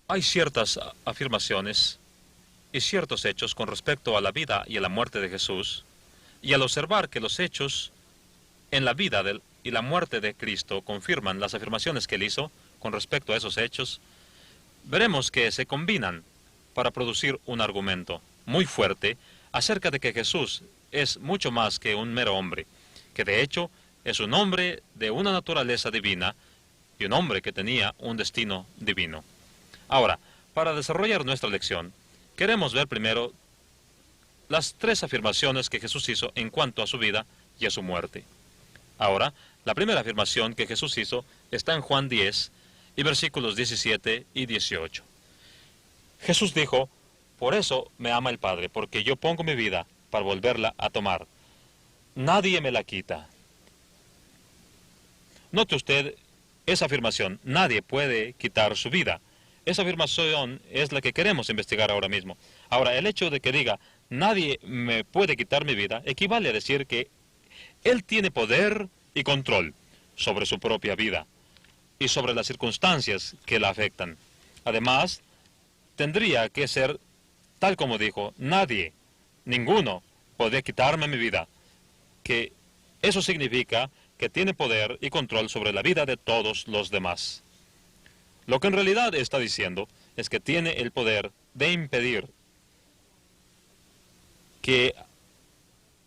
Hay ciertas afirmaciones y ciertos hechos con respecto a la vida y a la muerte de Jesús, y al observar que los hechos en la vida y la muerte de Cristo confirman las afirmaciones que él hizo con respecto a esos hechos, veremos que se combinan para producir un argumento muy fuerte acerca de que Jesús es mucho más que un mero hombre, que de hecho es un hombre de una naturaleza divina y un hombre que tenía un destino divino. Ahora, para desarrollar nuestra lección, queremos ver primero las tres afirmaciones que Jesús hizo en cuanto a su vida y a su muerte. Ahora, la primera afirmación que Jesús hizo está en Juan 10 y versículos 17 y 18. Jesús dijo: por eso me ama el Padre, porque yo pongo mi vida para volverla a tomar. Nadie me la quita. Note usted esa afirmación: nadie puede quitar su vida. Esa afirmación es la que queremos investigar ahora mismo. Ahora, el hecho de que diga nadie me puede quitar mi vida equivale a decir que Él tiene poder y control sobre su propia vida y sobre las circunstancias que la afectan. Además, tendría que ser tal como dijo: nadie, ninguno, podría quitarme mi vida. Que eso significa que tiene poder y control sobre la vida de todos los demás. Lo que en realidad está diciendo es que tiene el poder de impedir que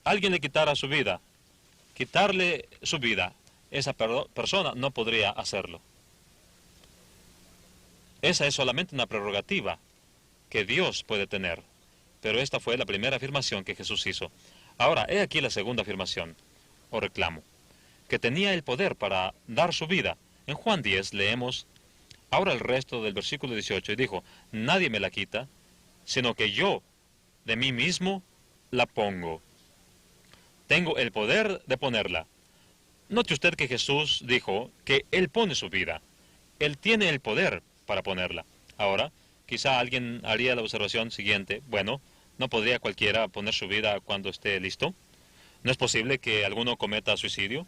alguien le quitara su vida. Quitarle su vida, esa persona no podría hacerlo. Esa es solamente una prerrogativa que Dios puede tener. Pero esta fue la primera afirmación que Jesús hizo. Ahora, he aquí la segunda afirmación, o reclamo, que tenía el poder para dar su vida. En Juan 10 leemos ahora el resto del versículo 18 y dijo: nadie me la quita, sino que yo de mí mismo la pongo. Tengo el poder de ponerla. Note usted que Jesús dijo que Él pone su vida. Él tiene el poder para ponerla. Ahora, quizá alguien haría la observación siguiente: bueno, ¿no podría cualquiera poner su vida cuando esté listo? ¿No es posible que alguno cometa suicidio?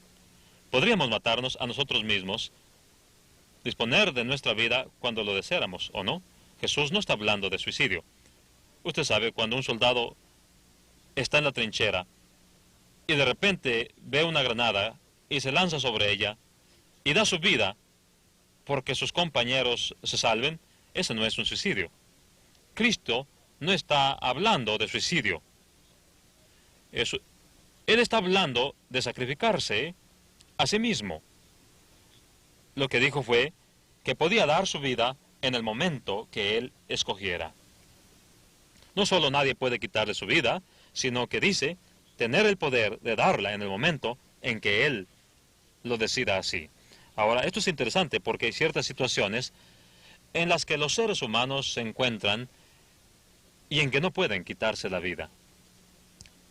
Podríamos matarnos a nosotros mismos, disponer de nuestra vida cuando lo deseáramos, ¿o no? Jesús no está hablando de suicidio. Usted sabe, cuando un soldado está en la trinchera y de repente ve una granada y se lanza sobre ella y da su vida porque sus compañeros se salven, eso no es un suicidio. Cristo no está hablando de suicidio. Él está hablando de sacrificarse a sí mismo. Lo que dijo fue que podía dar su vida en el momento que Él escogiera. No solo nadie puede quitarle su vida, sino que dice tener el poder de darla en el momento en que Él lo decida así. Ahora, esto es interesante porque hay ciertas situaciones en las que los seres humanos se encuentran y en que no pueden quitarse la vida.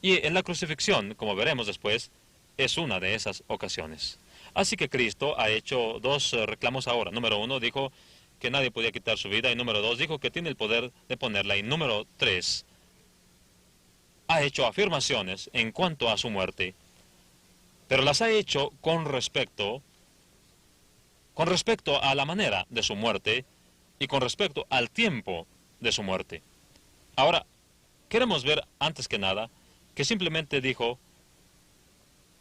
Y en la crucifixión, como veremos después, es una de esas ocasiones. Así que Cristo ha hecho dos reclamos ahora. Número uno, dijo que nadie podía quitar su vida, y número dos, dijo que tiene el poder de ponerla, y número tres, ha hecho afirmaciones en cuanto a su muerte, pero las ha hecho con respecto a la manera de su muerte y con respecto al tiempo de su muerte. Ahora, queremos ver antes que nada que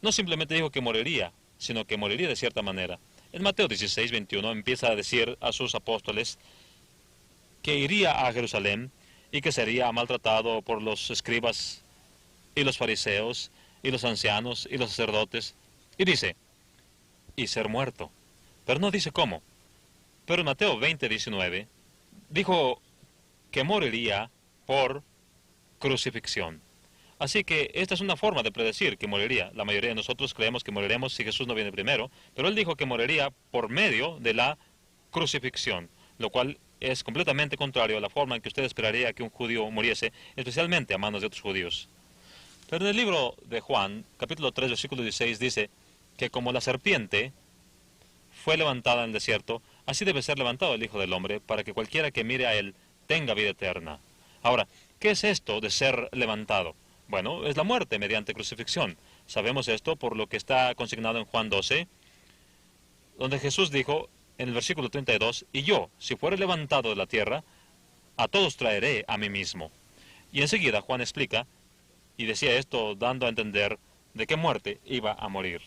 no simplemente dijo que moriría, sino que moriría de cierta manera. En Mateo 16, 21 empieza a decir a sus apóstoles que iría a Jerusalén y que sería maltratado por los escribas y los fariseos y los ancianos y los sacerdotes. Y dice, y ser muerto. Pero no dice cómo. Pero en Mateo 20, 19 dijo que moriría por crucifixión. Así que esta es una forma de predecir que moriría. La mayoría de nosotros creemos que moriremos si Jesús no viene primero, pero él dijo que moriría por medio de la crucifixión, lo cual es completamente contrario a la forma en que usted esperaría que un judío muriese, especialmente a manos de otros judíos. Pero en el libro de Juan, capítulo 3, versículo 16, dice que como la serpiente fue levantada en el desierto, así debe ser levantado el Hijo del Hombre, para que cualquiera que mire a él tenga vida eterna. Ahora, ¿qué es esto de ser levantado? Bueno, es la muerte mediante crucifixión. Sabemos esto por lo que está consignado en Juan 12, donde Jesús dijo, en el versículo 32, y yo, si fuere levantado de la tierra, a todos traeré a mí mismo. Y enseguida Juan explica, y decía esto dando a entender de qué muerte iba a morir.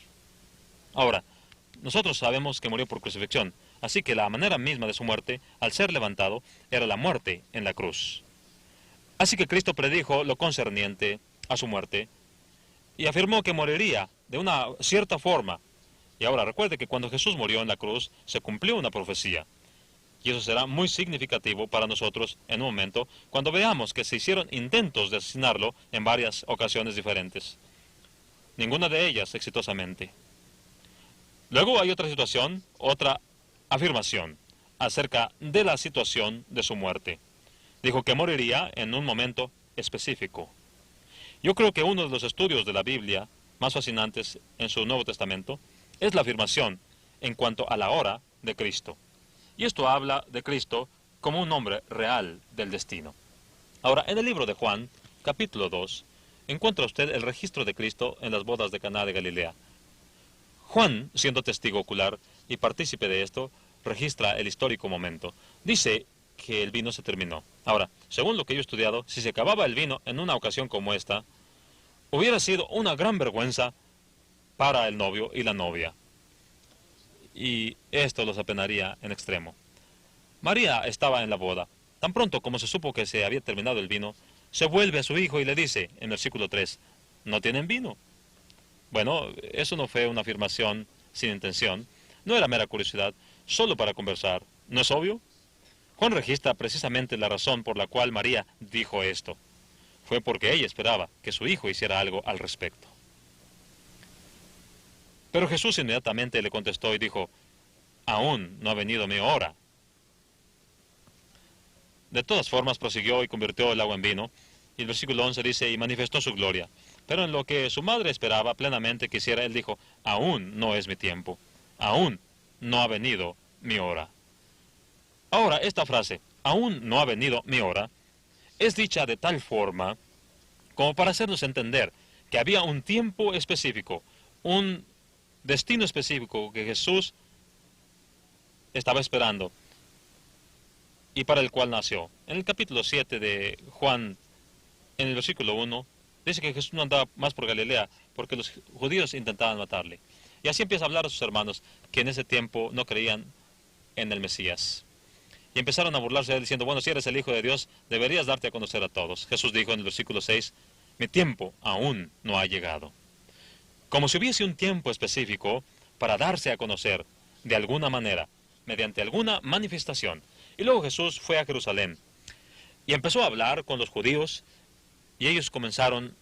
Ahora, nosotros sabemos que murió por crucifixión, así que la manera misma de su muerte, al ser levantado, era la muerte en la cruz. Así que Cristo predijo lo concerniente a su muerte, y afirmó que moriría de una cierta forma. Y ahora recuerde que cuando Jesús murió en la cruz, se cumplió una profecía. Y eso será muy significativo para nosotros en un momento, cuando veamos que se hicieron intentos de asesinarlo en varias ocasiones diferentes. Ninguna de ellas exitosamente. Luego hay otra situación, otra afirmación, acerca de la situación de su muerte. Dijo que moriría en un momento específico. Yo creo que uno de los estudios de la Biblia más fascinantes en su Nuevo Testamento es la afirmación en cuanto a la hora de Cristo. Y esto habla de Cristo como un hombre real del destino. Ahora, en el libro de Juan, capítulo 2, encuentra usted el registro de Cristo en las bodas de Caná de Galilea. Juan, siendo testigo ocular y partícipe de esto, registra el histórico momento. Dice que el vino se terminó. Ahora, según lo que yo he estudiado, si se acababa el vino en una ocasión como esta, hubiera sido una gran vergüenza para el novio y la novia. Y esto los apenaría en extremo. María estaba en la boda. Tan pronto como se supo que se había terminado el vino, se vuelve a su hijo y le dice, en versículo 3, ¿no tienen vino? Bueno, eso no fue una afirmación sin intención, no era mera curiosidad, solo para conversar. ¿No es obvio? Juan registra precisamente la razón por la cual María dijo esto. Fue porque ella esperaba que su hijo hiciera algo al respecto. Pero Jesús inmediatamente le contestó y dijo, aún no ha venido mi hora. De todas formas prosiguió y convirtió el agua en vino, y el versículo 11 dice, y manifestó su gloria. Pero en lo que su madre esperaba plenamente que hiciera, él dijo, aún no es mi tiempo, aún no ha venido mi hora. Ahora, esta frase, aún no ha venido mi hora, es dicha de tal forma como para hacernos entender que había un tiempo específico, un destino específico que Jesús estaba esperando y para el cual nació. En el capítulo 7 de Juan, en el versículo 1, dice que Jesús no andaba más por Galilea porque los judíos intentaban matarle. Y así empieza a hablar a sus hermanos que en ese tiempo no creían en el Mesías. Y empezaron a burlarse de él diciendo, bueno, si eres el Hijo de Dios, deberías darte a conocer a todos. Jesús dijo en el versículo 6, mi tiempo aún no ha llegado. Como si hubiese un tiempo específico para darse a conocer de alguna manera, mediante alguna manifestación. Y luego Jesús fue a Jerusalén y empezó a hablar con los judíos y ellos comenzaron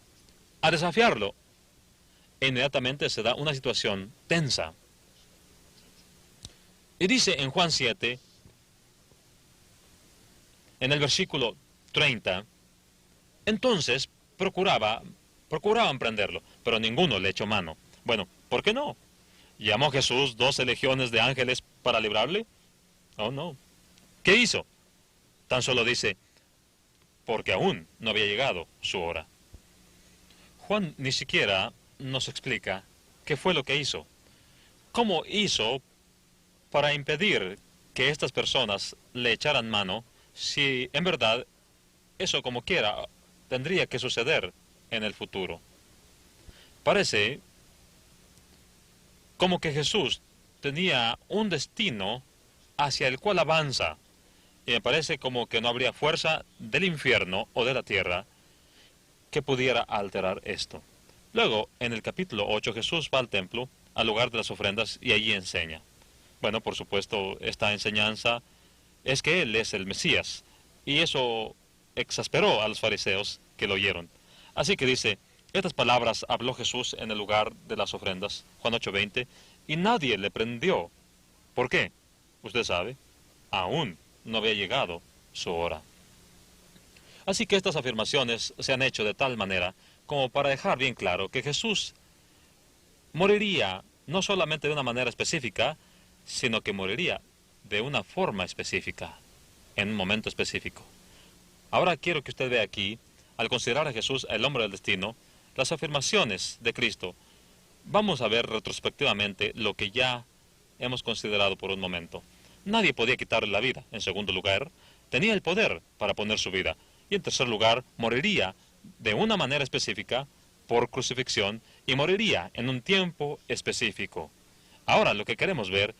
a desafiarlo. E inmediatamente se da una situación tensa. Y dice en Juan 7, en el versículo 30, entonces procuraban prenderlo, pero ninguno le echó mano. Bueno, ¿por qué no? ¿Llamó Jesús 12 legiones de ángeles para librarle? Oh, no. ¿Qué hizo? Tan solo dice, porque aún no había llegado su hora. Juan ni siquiera nos explica qué fue lo que hizo. ¿Cómo hizo para impedir que estas personas le echaran mano si en verdad eso como quiera tendría que suceder en el futuro? Parece como que Jesús tenía un destino hacia el cual avanza, y me parece como que no habría fuerza del infierno o de la tierra que pudiera alterar esto. Luego, en el capítulo 8, Jesús va al templo, al lugar de las ofrendas, y allí enseña. Bueno, por supuesto, esta enseñanza es que Él es el Mesías, y eso exasperó a los fariseos que lo oyeron. Así que dice, estas palabras habló Jesús en el lugar de las ofrendas, Juan 8:20, y nadie le prendió. ¿Por qué? Usted sabe, aún no había llegado su hora. Así que estas afirmaciones se han hecho de tal manera como para dejar bien claro que Jesús moriría no solamente de una manera específica, sino que moriría de una forma específica, en un momento específico. Ahora quiero que usted vea aquí, al considerar a Jesús el hombre del destino, las afirmaciones de Cristo. Vamos a ver retrospectivamente lo que ya hemos considerado por un momento. Nadie podía quitarle la vida. En segundo lugar, tenía el poder para poner su vida. Y en tercer lugar, moriría de una manera específica por crucifixión y moriría en un tiempo específico. Ahora lo que queremos ver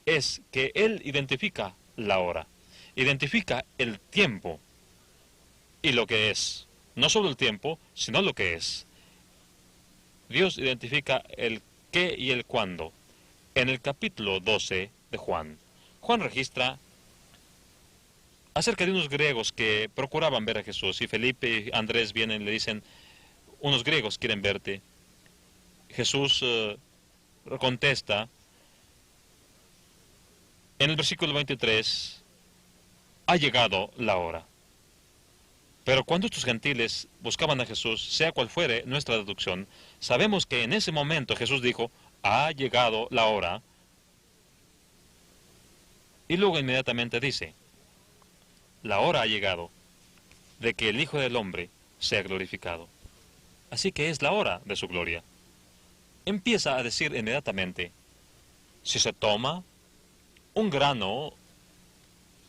es que Él identifica la hora, identifica el tiempo y lo que es. No solo el tiempo, sino lo que es. Dios identifica el qué y el cuándo. En el capítulo 12 de Juan, Juan registra acerca de unos griegos que procuraban ver a Jesús, y Felipe y Andrés vienen y le dicen, unos griegos quieren verte. Jesús contesta en el versículo 23, ha llegado la hora. Pero cuando estos gentiles buscaban a Jesús, sea cual fuere nuestra deducción, sabemos que en ese momento Jesús dijo, ha llegado la hora, y luego inmediatamente dice, la hora ha llegado de que el Hijo del Hombre sea glorificado. Así que es la hora de su gloria. Empieza a decir inmediatamente, si se toma un grano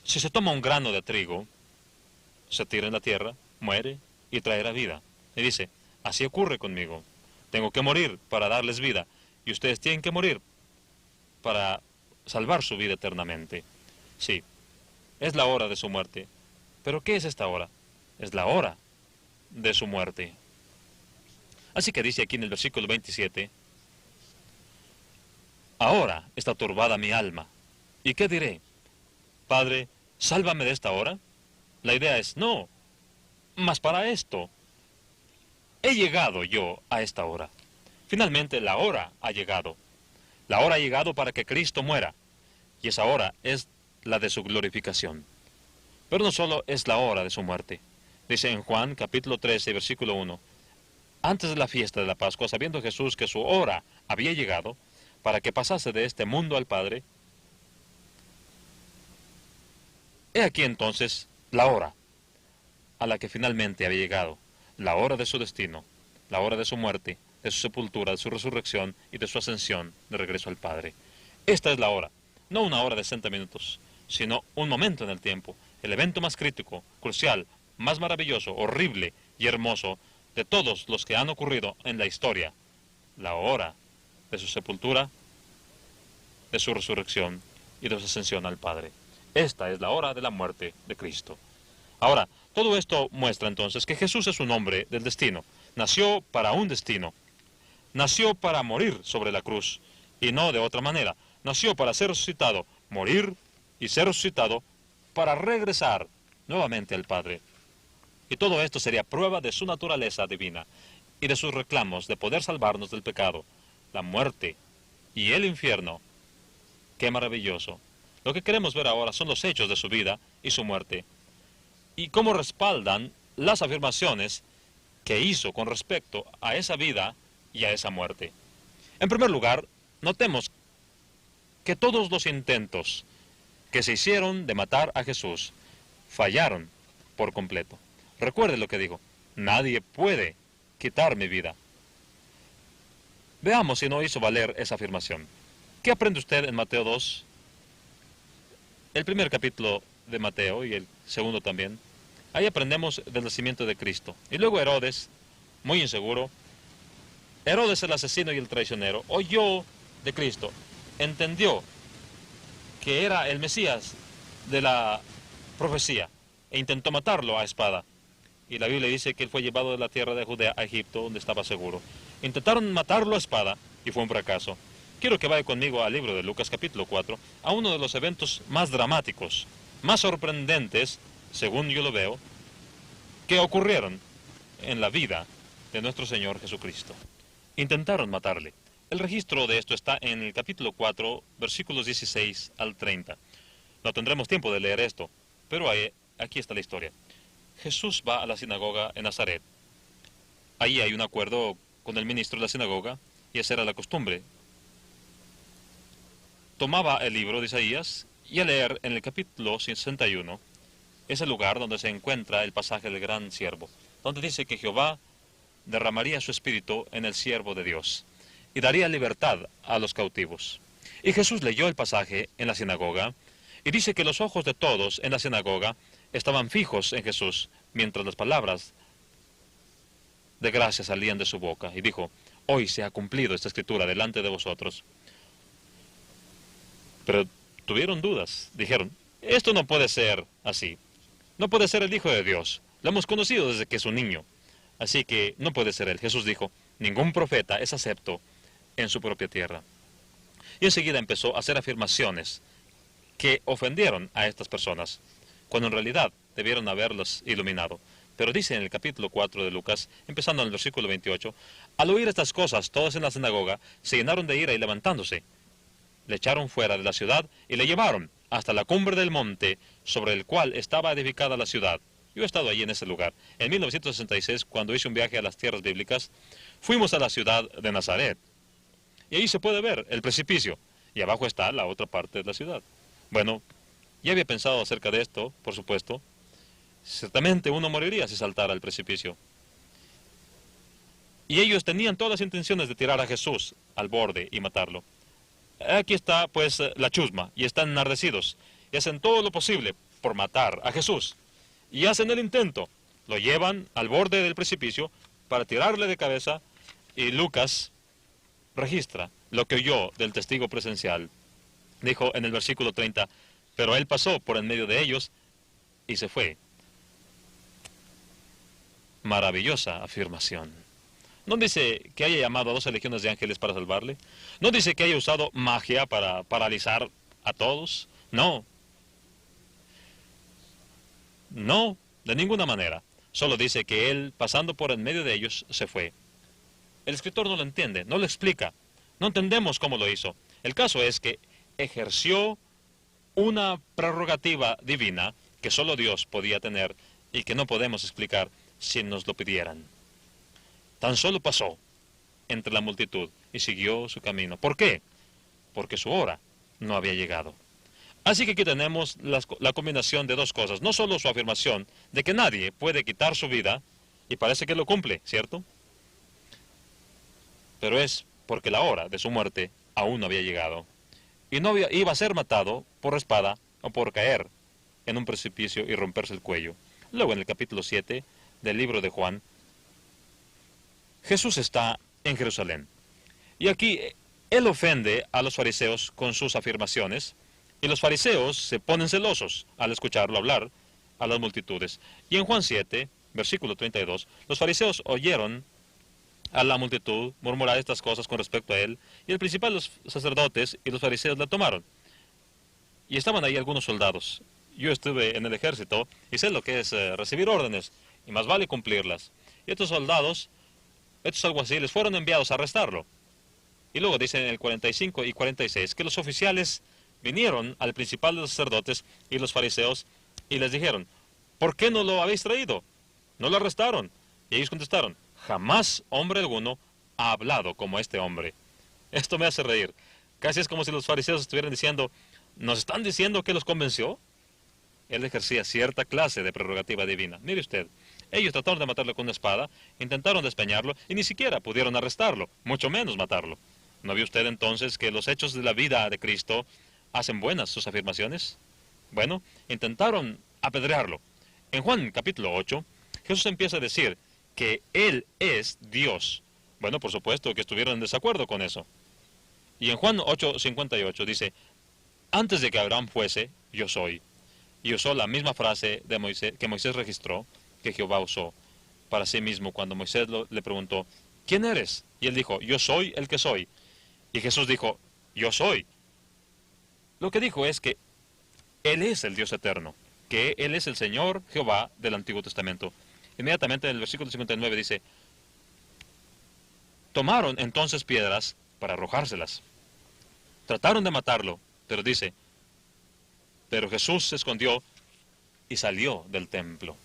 de trigo, se tira en la tierra, muere y traerá vida. Y dice, así ocurre conmigo. Tengo que morir para darles vida, y ustedes tienen que morir para salvar su vida eternamente. Sí, es la hora de su muerte. ¿Pero qué es esta hora? Es la hora de su muerte. Así que dice aquí en el versículo 27, ahora está turbada mi alma. ¿Y qué diré? Padre, sálvame de esta hora. La idea es, no, mas para esto he llegado yo a esta hora. Finalmente la hora ha llegado. La hora ha llegado para que Cristo muera. Y esa hora es la de su glorificación. Pero no solo es la hora de su muerte. Dice en Juan capítulo 13, versículo 1, antes de la fiesta de la Pascua, sabiendo Jesús que su hora había llegado, para que pasase de este mundo al Padre, he aquí entonces la hora a la que finalmente había llegado, la hora de su destino, la hora de su muerte, de su sepultura, de su resurrección y de su ascensión de regreso al Padre. Esta es la hora, no una hora de 60 minutos, sino un momento en el tiempo, el evento más crítico, crucial, más maravilloso, horrible y hermoso de todos los que han ocurrido en la historia, la hora de su sepultura, de su resurrección y de su ascensión al Padre. Esta es la hora de la muerte de Cristo. Ahora, todo esto muestra entonces que Jesús es un hombre del destino. Nació para un destino. Nació para morir sobre la cruz, y no de otra manera. Nació para ser resucitado, morir y ser resucitado para regresar nuevamente al Padre. Y todo esto sería prueba de su naturaleza divina y de sus reclamos de poder salvarnos del pecado, la muerte y el infierno. ¡Qué maravilloso! Lo que queremos ver ahora son los hechos de su vida y su muerte, y cómo respaldan las afirmaciones que hizo con respecto a esa vida y a esa muerte. En primer lugar, notemos que todos los intentos que se hicieron de matar a Jesús fallaron por completo. Recuerde lo que digo, nadie puede quitar mi vida. Veamos si no hizo valer esa afirmación. ¿Qué aprende usted en Mateo 2? El primer capítulo de Mateo y el segundo también. Ahí aprendemos del nacimiento de Cristo. Y luego Herodes, muy inseguro, Herodes el asesino y el traicionero, oyó de Cristo, entendió que era el Mesías de la profecía e intentó matarlo a espada. Y la Biblia dice que él fue llevado de la tierra de Judea a Egipto, donde estaba seguro. Intentaron matarlo a espada y fue un fracaso. Quiero que vaya conmigo al libro de Lucas capítulo 4, a uno de los eventos más dramáticos, más sorprendentes, según yo lo veo, que ocurrieron en la vida de nuestro Señor Jesucristo. Intentaron matarle. El registro de esto está en el capítulo 4, versículos 16 al 30. No tendremos tiempo de leer esto, pero aquí está la historia. Jesús va a la sinagoga en Nazaret. Ahí hay un acuerdo con el ministro de la sinagoga, y esa era la costumbre. Tomaba el libro de Isaías y a leer en el capítulo 61, es el lugar donde se encuentra el pasaje del gran siervo, donde dice que Jehová derramaría su espíritu en el siervo de Dios y daría libertad a los cautivos. Y Jesús leyó el pasaje en la sinagoga, Y dice que los ojos de todos en la sinagoga estaban fijos en Jesús, mientras las palabras de gracia salían de su boca. Y dijo, hoy se ha cumplido esta escritura delante de vosotros. Pero tuvieron dudas. Dijeron, esto no puede ser así. No puede ser el Hijo de Dios. Lo hemos conocido desde que es un niño. Así que no puede ser él. Jesús dijo, ningún profeta es acepto en su propia tierra. Y enseguida empezó a hacer afirmaciones que ofendieron a estas personas, cuando en realidad debieron haberlos iluminado. Pero dice en el capítulo 4 de Lucas, empezando en el versículo 28, al oír estas cosas, todos en la sinagoga se llenaron de ira y levantándose, le echaron fuera de la ciudad y le llevaron hasta la cumbre del monte sobre el cual estaba edificada la ciudad. Yo he estado allí en ese lugar. En 1966, cuando hice un viaje a las tierras bíblicas, fuimos a la ciudad de Nazaret. Y ahí se puede ver el precipicio. Y abajo está la otra parte de la ciudad. Bueno, ya había pensado acerca de esto, por supuesto. Ciertamente uno moriría si saltara al precipicio. Y ellos tenían todas las intenciones de tirar a Jesús al borde y matarlo. Aquí está, pues, la chusma, y están enardecidos, y hacen todo lo posible por matar a Jesús. Y hacen el intento, lo llevan al borde del precipicio para tirarle de cabeza, y Lucas registra lo que oyó del testigo presencial. Dijo en el versículo 30, pero él pasó por en medio de ellos y se fue. Maravillosa afirmación. No dice que haya llamado a 12 legiones de ángeles para salvarle. No dice que haya usado magia para paralizar a todos. No. No, de ninguna manera. Solo dice que él, pasando por en medio de ellos, se fue. El escritor no lo entiende, no lo explica. No entendemos cómo lo hizo. El caso es que ejerció una prerrogativa divina que solo Dios podía tener y que no podemos explicar si nos lo pidieran. Tan solo pasó entre la multitud y siguió su camino. ¿Por qué? Porque su hora no había llegado. Así que aquí tenemos la combinación de dos cosas. No solo su afirmación de que nadie puede quitar su vida, y parece que lo cumple, ¿cierto? Pero es porque la hora de su muerte aún no había llegado. Y no iba a ser matado por espada o por caer en un precipicio y romperse el cuello. Luego en el capítulo 7 del libro de Juan, Jesús está en Jerusalén. Y aquí él ofende a los fariseos con sus afirmaciones, y los fariseos se ponen celosos al escucharlo hablar a las multitudes. Y en Juan 7, versículo 32, los fariseos oyeron a la multitud murmurar estas cosas con respecto a él, y el principal de los sacerdotes y los fariseos la tomaron. Y estaban ahí algunos soldados. Yo estuve en el ejército y sé lo que es recibir órdenes, y más vale cumplirlas. Y estos soldados, estos alguaciles, fueron enviados a arrestarlo. Y luego dicen en el 45 y 46 que los oficiales vinieron al principal de los sacerdotes y los fariseos y les dijeron, ¿por qué no lo habéis traído? No lo arrestaron. Y ellos contestaron, jamás hombre alguno ha hablado como este hombre. Esto me hace reír. Casi es como si los fariseos estuvieran diciendo, ¿nos están diciendo que los convenció? Él ejercía cierta clase de prerrogativa divina. Mire usted, ellos trataron de matarlo con una espada, intentaron despeñarlo y ni siquiera pudieron arrestarlo, mucho menos matarlo. ¿No vio usted entonces que los hechos de la vida de Cristo hacen buenas sus afirmaciones? Bueno, intentaron apedrearlo. En Juan capítulo 8, Jesús empieza a decir que Él es Dios. Bueno, por supuesto que estuvieron en desacuerdo con eso. Y en Juan 8:58 dice, antes de que Abraham fuese, yo soy. Y usó la misma frase de Moisés, que Moisés registró, que Jehová usó para sí mismo cuando Moisés le preguntó, ¿quién eres? Y él dijo, yo soy el que soy. Y Jesús dijo, yo soy. Lo que dijo es que Él es el Dios eterno, que Él es el Señor Jehová del Antiguo Testamento. Inmediatamente en el versículo 59 dice, tomaron entonces piedras para arrojárselas. Trataron de matarlo, pero dice, pero Jesús se escondió y salió del templo.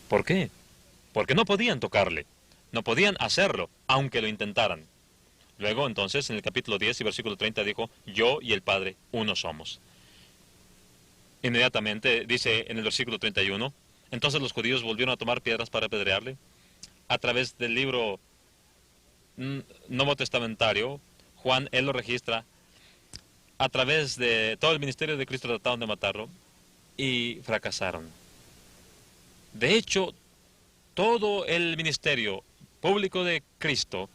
¿Por qué? Porque no podían tocarle, no podían hacerlo, aunque lo intentaran. Luego, entonces, en el capítulo 10 y versículo 30 dijo, yo y el Padre uno somos. Inmediatamente dice en el versículo 31, entonces los judíos volvieron a tomar piedras para apedrearle. A través del libro Nuevo Testamentario, Juan, él lo registra, a través de todo el ministerio de Cristo trataron de matarlo y fracasaron. De hecho, todo el ministerio público de Cristo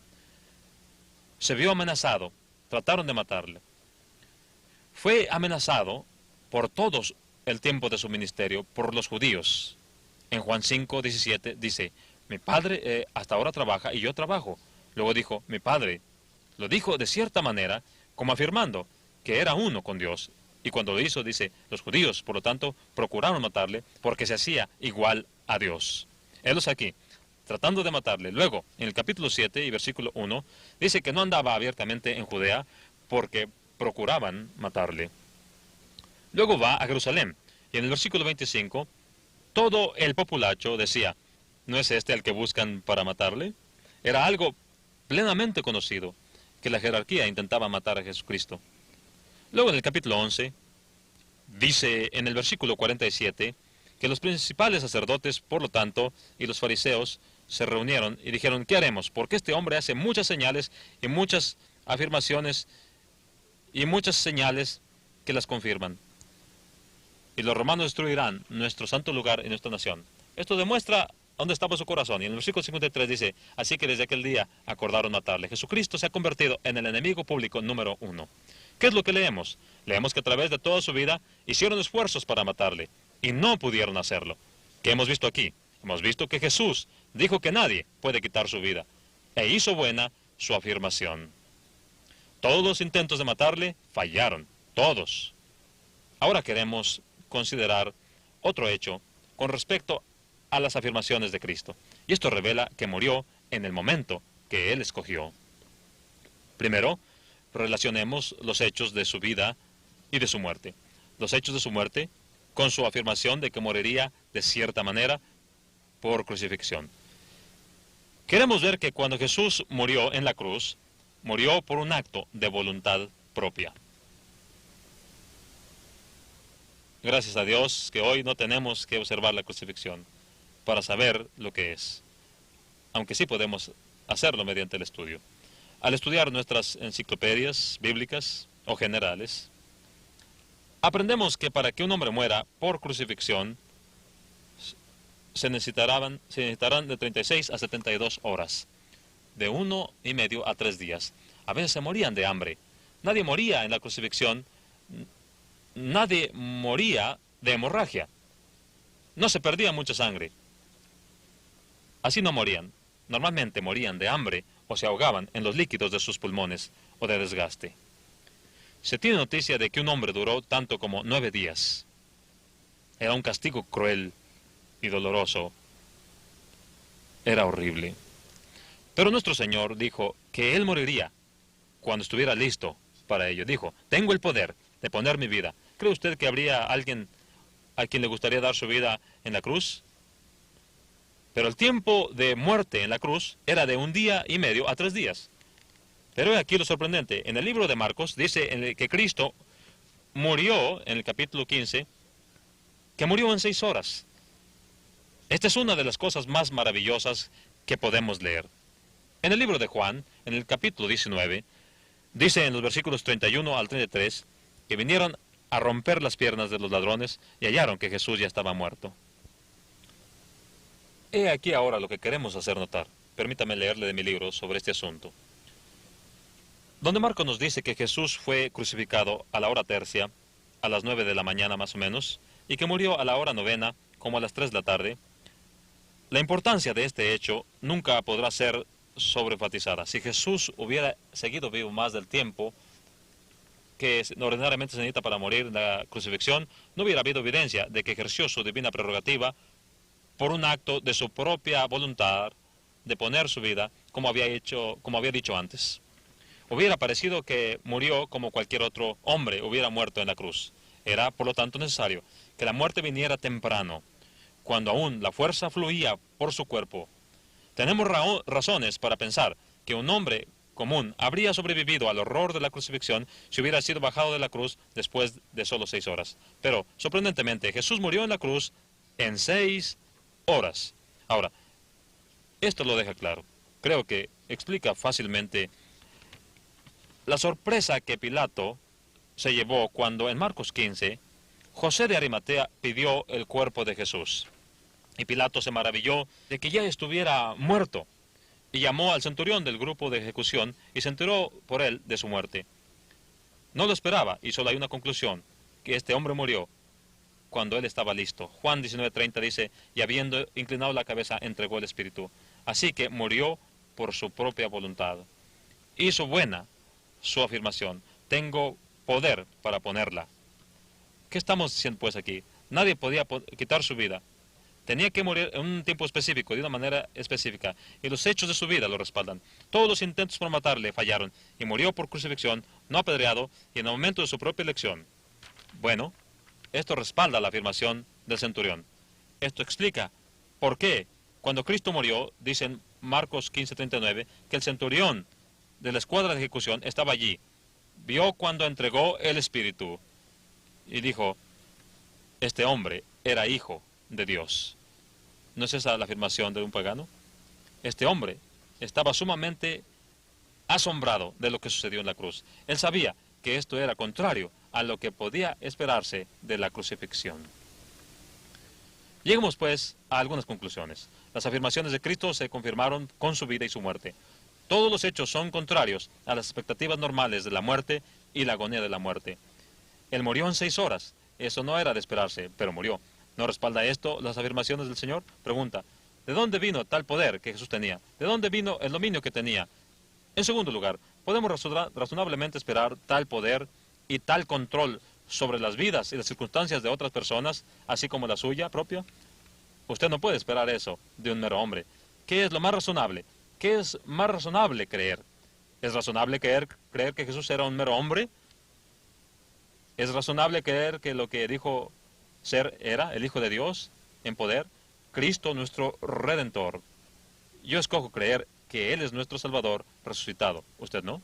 se vio amenazado. Trataron de matarle. Fue amenazado por todos el tiempo de su ministerio, por los judíos. En Juan 5:17 dice, mi padre hasta ahora trabaja y yo trabajo. Luego dijo, mi padre. Lo dijo de cierta manera, como afirmando que era uno con Dios. Y cuando lo hizo, dice, los judíos, por lo tanto, procuraron matarle porque se hacía igual a Dios. Él es aquí, tratando de matarle. Luego, en el capítulo 7 y versículo 1, dice que no andaba abiertamente en Judea porque procuraban matarle. Luego va a Jerusalén. Y en el versículo 25, todo el populacho decía, ¿no es este el que buscan para matarle? Era algo plenamente conocido, que la jerarquía intentaba matar a Jesucristo. Luego en el capítulo 11, dice en el versículo 47, que los principales sacerdotes, por lo tanto, y los fariseos, se reunieron y dijeron, ¿qué haremos? Porque este hombre hace muchas señales y muchas afirmaciones y muchas señales que las confirman. Y los romanos destruirán nuestro santo lugar y nuestra nación. Esto demuestra dónde estaba su corazón. Y en el versículo 53 dice, así que desde aquel día acordaron matarle. Jesucristo se ha convertido en el enemigo público número 1. ¿Qué es lo que leemos? Leemos que a través de toda su vida hicieron esfuerzos para matarle y no pudieron hacerlo. ¿Qué hemos visto aquí? Hemos visto que Jesús dijo que nadie puede quitar su vida e hizo buena su afirmación. Todos los intentos de matarle fallaron, todos. Ahora queremos considerar otro hecho con respecto a las afirmaciones de Cristo. Y esto revela que murió en el momento que Él escogió. Primero, relacionemos los hechos de su vida y de su muerte. Los hechos de su muerte con su afirmación de que moriría de cierta manera por crucifixión. Queremos ver que cuando Jesús murió en la cruz, murió por un acto de voluntad propia. Gracias a Dios que hoy no tenemos que observar la crucifixión para saber lo que es, aunque sí podemos hacerlo mediante el estudio. Al estudiar nuestras enciclopedias bíblicas o generales, aprendemos que para que un hombre muera por crucifixión se necesitarán de 36 a 72 horas, de 1,5 a 3 días. A veces se morían de hambre. Nadie moría en la crucifixión, nadie moría de hemorragia. No se perdía mucha sangre. Así no morían. Normalmente morían de hambre o se ahogaban en los líquidos de sus pulmones o de desgaste. Se tiene noticia de que un hombre duró tanto como 9 días. Era un castigo cruel y doloroso. Era horrible. Pero nuestro Señor dijo que Él moriría cuando estuviera listo para ello. Dijo, tengo el poder de poner mi vida. ¿Cree usted que habría alguien a quien le gustaría dar su vida en la cruz? Pero el tiempo de muerte en la cruz era de 1,5 a 3 días. Pero aquí lo sorprendente. En el libro de Marcos dice que Cristo murió, en el capítulo 15, que murió en 6 horas. Esta es una de las cosas más maravillosas que podemos leer. En el libro de Juan, en el capítulo 19, dice en los versículos 31 al 33, que vinieron a romper las piernas de los ladrones y hallaron que Jesús ya estaba muerto. He aquí ahora lo que queremos hacer notar. Permítame leerle de mi libro sobre este asunto. Donde Marcos nos dice que Jesús fue crucificado a la hora tercia, a las 9 de la mañana más o menos, y que murió a la hora novena, como a las 3 de la tarde, la importancia de este hecho nunca podrá ser sobreenfatizada. Si Jesús hubiera seguido vivo más del tiempo que ordinariamente se necesita para morir en la crucifixión, no hubiera habido evidencia de que ejerció su divina prerrogativa por un acto de su propia voluntad de poner su vida, como había dicho antes. Hubiera parecido que murió como cualquier otro hombre hubiera muerto en la cruz. Era, por lo tanto, necesario que la muerte viniera temprano, cuando aún la fuerza fluía por su cuerpo. Tenemos razones para pensar que un hombre común habría sobrevivido al horror de la crucifixión si hubiera sido bajado de la cruz después de solo 6 horas. Pero, sorprendentemente, Jesús murió en la cruz en 6 horas. Ahora, esto lo deja claro. Creo que explica fácilmente la sorpresa que Pilato se llevó cuando en Marcos 15, José de Arimatea pidió el cuerpo de Jesús. Y Pilato se maravilló de que ya estuviera muerto, y llamó al centurión del grupo de ejecución y se enteró por él de su muerte. No lo esperaba, y solo hay una conclusión, que este hombre murió cuando él estaba listo. Juan 19:30 dice, y habiendo inclinado la cabeza, entregó el espíritu. Así que murió por su propia voluntad. Hizo buena su afirmación. Tengo poder para ponerla. ¿Qué estamos diciendo pues aquí? Nadie podía quitar su vida. Tenía que morir en un tiempo específico, de una manera específica, y los hechos de su vida lo respaldan. Todos los intentos por matarle fallaron, y murió por crucifixión, no apedreado, y en el momento de su propia elección. Bueno, esto respalda la afirmación del centurión. Esto explica por qué, cuando Cristo murió, dicen Marcos 15:39, que el centurión de la escuadra de ejecución estaba allí. Vio cuando entregó el espíritu, y dijo, este hombre era hijo de Dios. ¿No es esa la afirmación de un pagano? Este hombre estaba sumamente asombrado de lo que sucedió en la cruz. Él sabía que esto era contrario a lo que podía esperarse de la crucifixión. Lleguemos pues a algunas conclusiones. Las afirmaciones de Cristo se confirmaron con su vida y su muerte. Todos los hechos son contrarios a las expectativas normales de la muerte y la agonía de la muerte. Él murió en 6 horas. Eso no era de esperarse, pero murió. ¿No respalda esto las afirmaciones del Señor? Pregunta, ¿de dónde vino tal poder que Jesús tenía? ¿De dónde vino el dominio que tenía? En segundo lugar, ¿podemos razonablemente esperar tal poder y tal control sobre las vidas y las circunstancias de otras personas, así como la suya propia? Usted no puede esperar eso de un mero hombre. ¿Qué es lo más razonable? ¿Qué es más razonable creer? ¿Es razonable creer que Jesús era un mero hombre? ¿Es razonable creer que lo que dijo ser era el Hijo de Dios en poder? Cristo nuestro Redentor. Yo escojo creer que Él es nuestro Salvador resucitado. ¿Usted no?